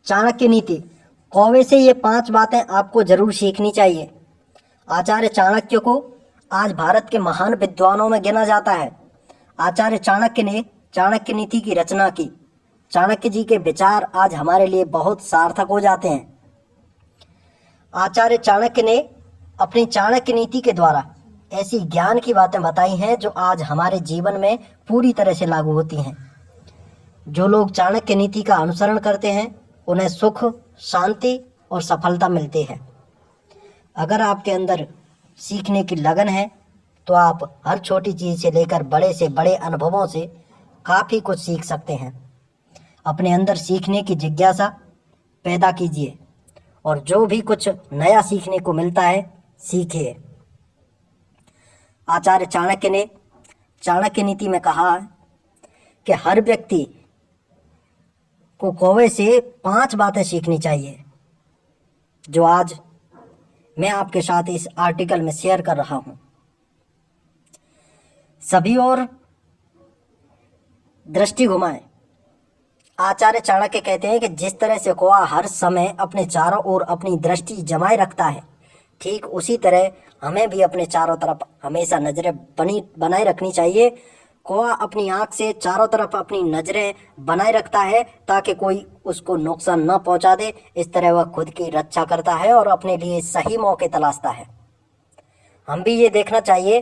चाणक्य नीति। कौवे से ये 5 बातें आपको जरूर सीखनी चाहिए। आचार्य चाणक्य को आज भारत के महान विद्वानों में गिना जाता है। आचार्य चाणक्य ने चाणक्य नीति की रचना की। चाणक्य जी के विचार आज हमारे लिए बहुत सार्थक हो जाते हैं। आचार्य चाणक्य ने अपनी चाणक्य नीति के द्वारा ऐसी ज्ञान की बातें बताई हैं जो आज हमारे जीवन में पूरी तरह से लागू होती हैं। जो लोग चाणक्य नीति का अनुसरण करते हैं उन्हें सुख, शांति और सफलता मिलती है। अगर आपके अंदर सीखने की लगन है तो आप हर छोटी चीज़ से लेकर बड़े से बड़े अनुभवों से काफ़ी कुछ सीख सकते हैं। अपने अंदर सीखने की जिज्ञासा पैदा कीजिए और जो भी कुछ नया सीखने को मिलता है सीखिए। आचार्य चाणक्य ने चाणक्य नीति में कहा कि हर व्यक्ति को कौवे से 5 बातें सीखनी चाहिए, जो आज मैं आपके साथ इस आर्टिकल में शेयर कर रहा हूं। सभी और दृष्टि घुमाएं। आचार्य चाणक्य कहते हैं कि जिस तरह से कौवा हर समय अपने चारों ओर अपनी दृष्टि जमाए रखता है, ठीक उसी तरह हमें भी अपने चारों तरफ हमेशा नजरें बनाए रखनी चाहिए। कौवा अपनी आंख से चारों तरफ अपनी नजरें बनाए रखता है ताकि कोई उसको नुकसान न पहुंचा दे। इस तरह वह खुद की रक्षा करता है और अपने लिए सही मौके तलाशता है। हम भी ये देखना चाहिए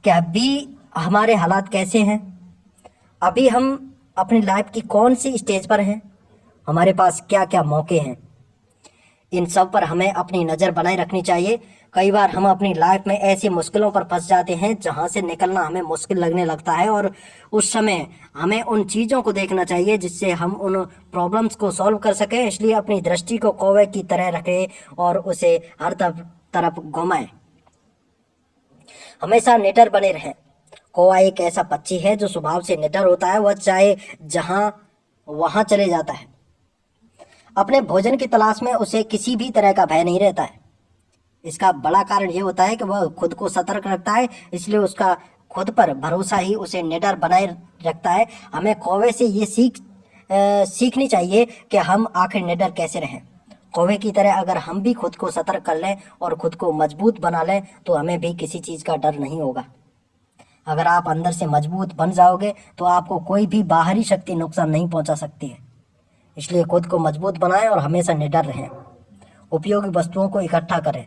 कि अभी हमारे हालात कैसे हैं, अभी हम अपनी लाइफ की कौन सी स्टेज पर हैं, हमारे पास क्या क्या मौके हैं। इन सब पर हमें अपनी नज़र बनाए रखनी चाहिए। कई बार हम अपनी लाइफ में ऐसी मुश्किलों पर फंस जाते हैं जहां से निकलना हमें मुश्किल लगने लगता है, और उस समय हमें उन चीज़ों को देखना चाहिए जिससे हम उन प्रॉब्लम्स को सॉल्व कर सकें। इसलिए अपनी दृष्टि को कौवे की तरह रखें और उसे हर तरफ घुमाएं। हमेशा निडर बने रहें। कौवा एक ऐसा पक्षी है जो स्वभाव से निडर होता है। वह चाहे जहां वहां चले जाता है। अपने भोजन की तलाश में उसे किसी भी तरह का भय नहीं रहता है। इसका बड़ा कारण यह होता है कि वह खुद को सतर्क रखता है, इसलिए उसका खुद पर भरोसा ही उसे निडर बनाए रखता है। हमें कौवे से ये सीखनी चाहिए कि हम आखिर निडर कैसे रहें। कौवे की तरह अगर हम भी खुद को सतर्क कर लें और खुद को मजबूत बना लें तो हमें भी किसी चीज़ का डर नहीं होगा। अगर आप अंदर से मजबूत बन जाओगे तो आपको कोई भी बाहरी शक्ति नुकसान नहीं पहुंचा सकती है। इसलिए खुद को मजबूत बनाएं और हमेशा निडर रहें। उपयोगी वस्तुओं को इकट्ठा करें।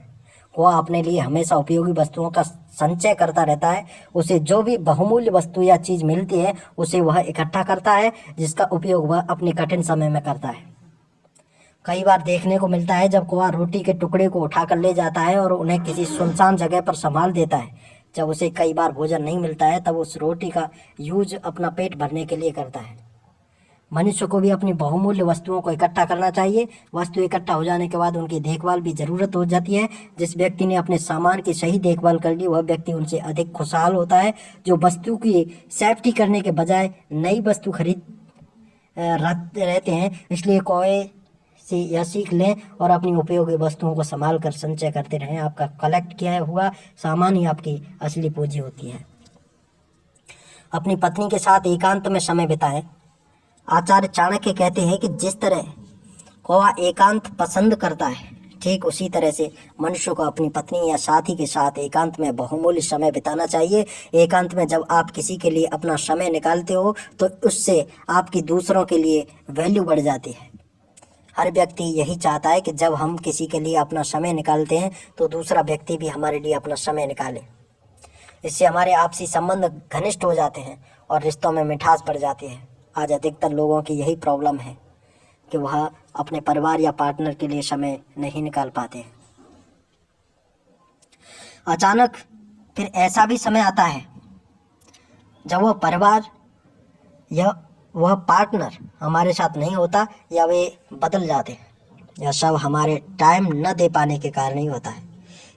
कौवा अपने लिए हमेशा उपयोगी वस्तुओं का संचय करता रहता है। उसे जो भी बहुमूल्य वस्तु या चीज़ मिलती है उसे वह इकट्ठा करता है, जिसका उपयोग वह अपने कठिन समय में करता है। कई बार देखने को मिलता है जब कौवा रोटी के टुकड़े को उठाकर ले जाता है और उन्हें किसी सुनसान जगह पर संभाल देता है। जब उसे कई बार भोजन नहीं मिलता है तब उस रोटी का यूज अपना पेट भरने के लिए करता है। मनुष्य को भी अपनी बहुमूल्य वस्तुओं को इकट्ठा करना चाहिए। वस्तु इकट्ठा हो जाने के बाद उनकी देखभाल भी ज़रूरत हो जाती है। जिस व्यक्ति ने अपने सामान की सही देखभाल कर ली वह व्यक्ति उनसे अधिक खुशहाल होता है। जो वस्तु की सेफ्टी करने के बजाय नई वस्तु खरीद रहते हैं। इसलिए कौवे से यह सीख लें और अपनी उपयोगी वस्तुओं को संभाल कर संचय करते रहें। आपका कलेक्ट किया हुआ सामान ही आपकी असली पूंजी होती है। अपनी पत्नी के साथ एकांत में समय बिताएं। आचार्य चाणक्य कहते हैं कि जिस तरह कौवा एकांत पसंद करता है, ठीक उसी तरह से मनुष्य को अपनी पत्नी या साथी के साथ एकांत में बहुमूल्य समय बिताना चाहिए। एकांत में जब आप किसी के लिए अपना समय निकालते हो तो उससे आपकी दूसरों के लिए वैल्यू बढ़ जाती है। हर व्यक्ति यही चाहता है कि जब हम किसी के लिए अपना समय निकालते हैं तो दूसरा व्यक्ति भी हमारे लिए अपना समय निकाले। इससे हमारे आपसी संबंध घनिष्ठ हो जाते हैं और रिश्तों में मिठास बढ़ जाती है। आज अधिकतर लोगों की यही प्रॉब्लम है कि वह अपने परिवार या पार्टनर के लिए समय नहीं निकाल पाते। अचानक फिर ऐसा भी समय आता है जब वह परिवार या वह पार्टनर हमारे साथ नहीं होता या वे बदल जाते हैं। यह सब हमारे टाइम न दे पाने के कारण ही होता है।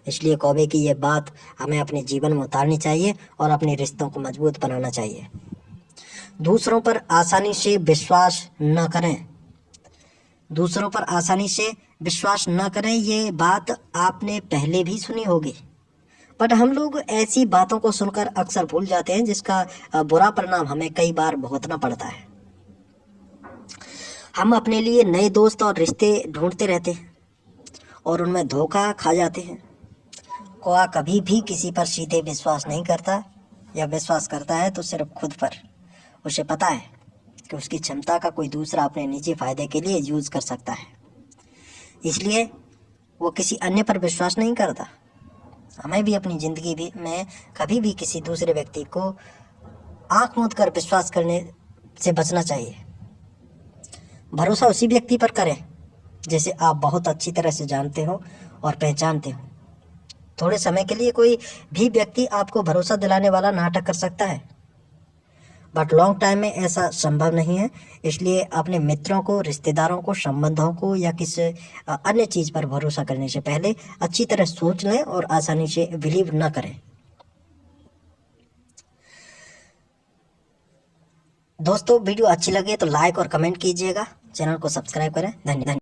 इसलिए कौवे की ये बात हमें अपने जीवन में उतारनी चाहिए और अपने रिश्तों को मजबूत बनाना चाहिए। दूसरों पर आसानी से विश्वास न करें। दूसरों पर आसानी से विश्वास न करें, ये बात आपने पहले भी सुनी होगी, बट हम लोग ऐसी बातों को सुनकर अक्सर भूल जाते हैं जिसका बुरा परिणाम हमें कई बार भुगतना पड़ता है। हम अपने लिए नए दोस्त और रिश्ते ढूंढते रहते हैं और उनमें धोखा खा जाते हैं। कौआ कभी भी किसी पर सीधे विश्वास नहीं करता, या विश्वास करता है तो सिर्फ खुद पर। उसे पता है कि उसकी क्षमता का कोई दूसरा अपने निजी फायदे के लिए यूज कर सकता है, इसलिए वो किसी अन्य पर विश्वास नहीं करता। हमें भी अपनी ज़िंदगी भी में कभी भी किसी दूसरे व्यक्ति को आंख मूंद कर विश्वास करने से बचना चाहिए। भरोसा उसी व्यक्ति पर करें जिसे आप बहुत अच्छी तरह से जानते हो और पहचानते हो। थोड़े समय के लिए कोई भी व्यक्ति आपको भरोसा दिलाने वाला नाटक कर सकता है, बट लॉन्ग टाइम में ऐसा संभव नहीं है। इसलिए अपने मित्रों को, रिश्तेदारों को, संबंधों को या किसी अन्य चीज़ पर भरोसा करने से पहले अच्छी तरह सोच लें और आसानी से बिलीव न करें। दोस्तों, वीडियो अच्छी लगे तो लाइक और कमेंट कीजिएगा, चैनल को सब्सक्राइब करें। धन्यवाद।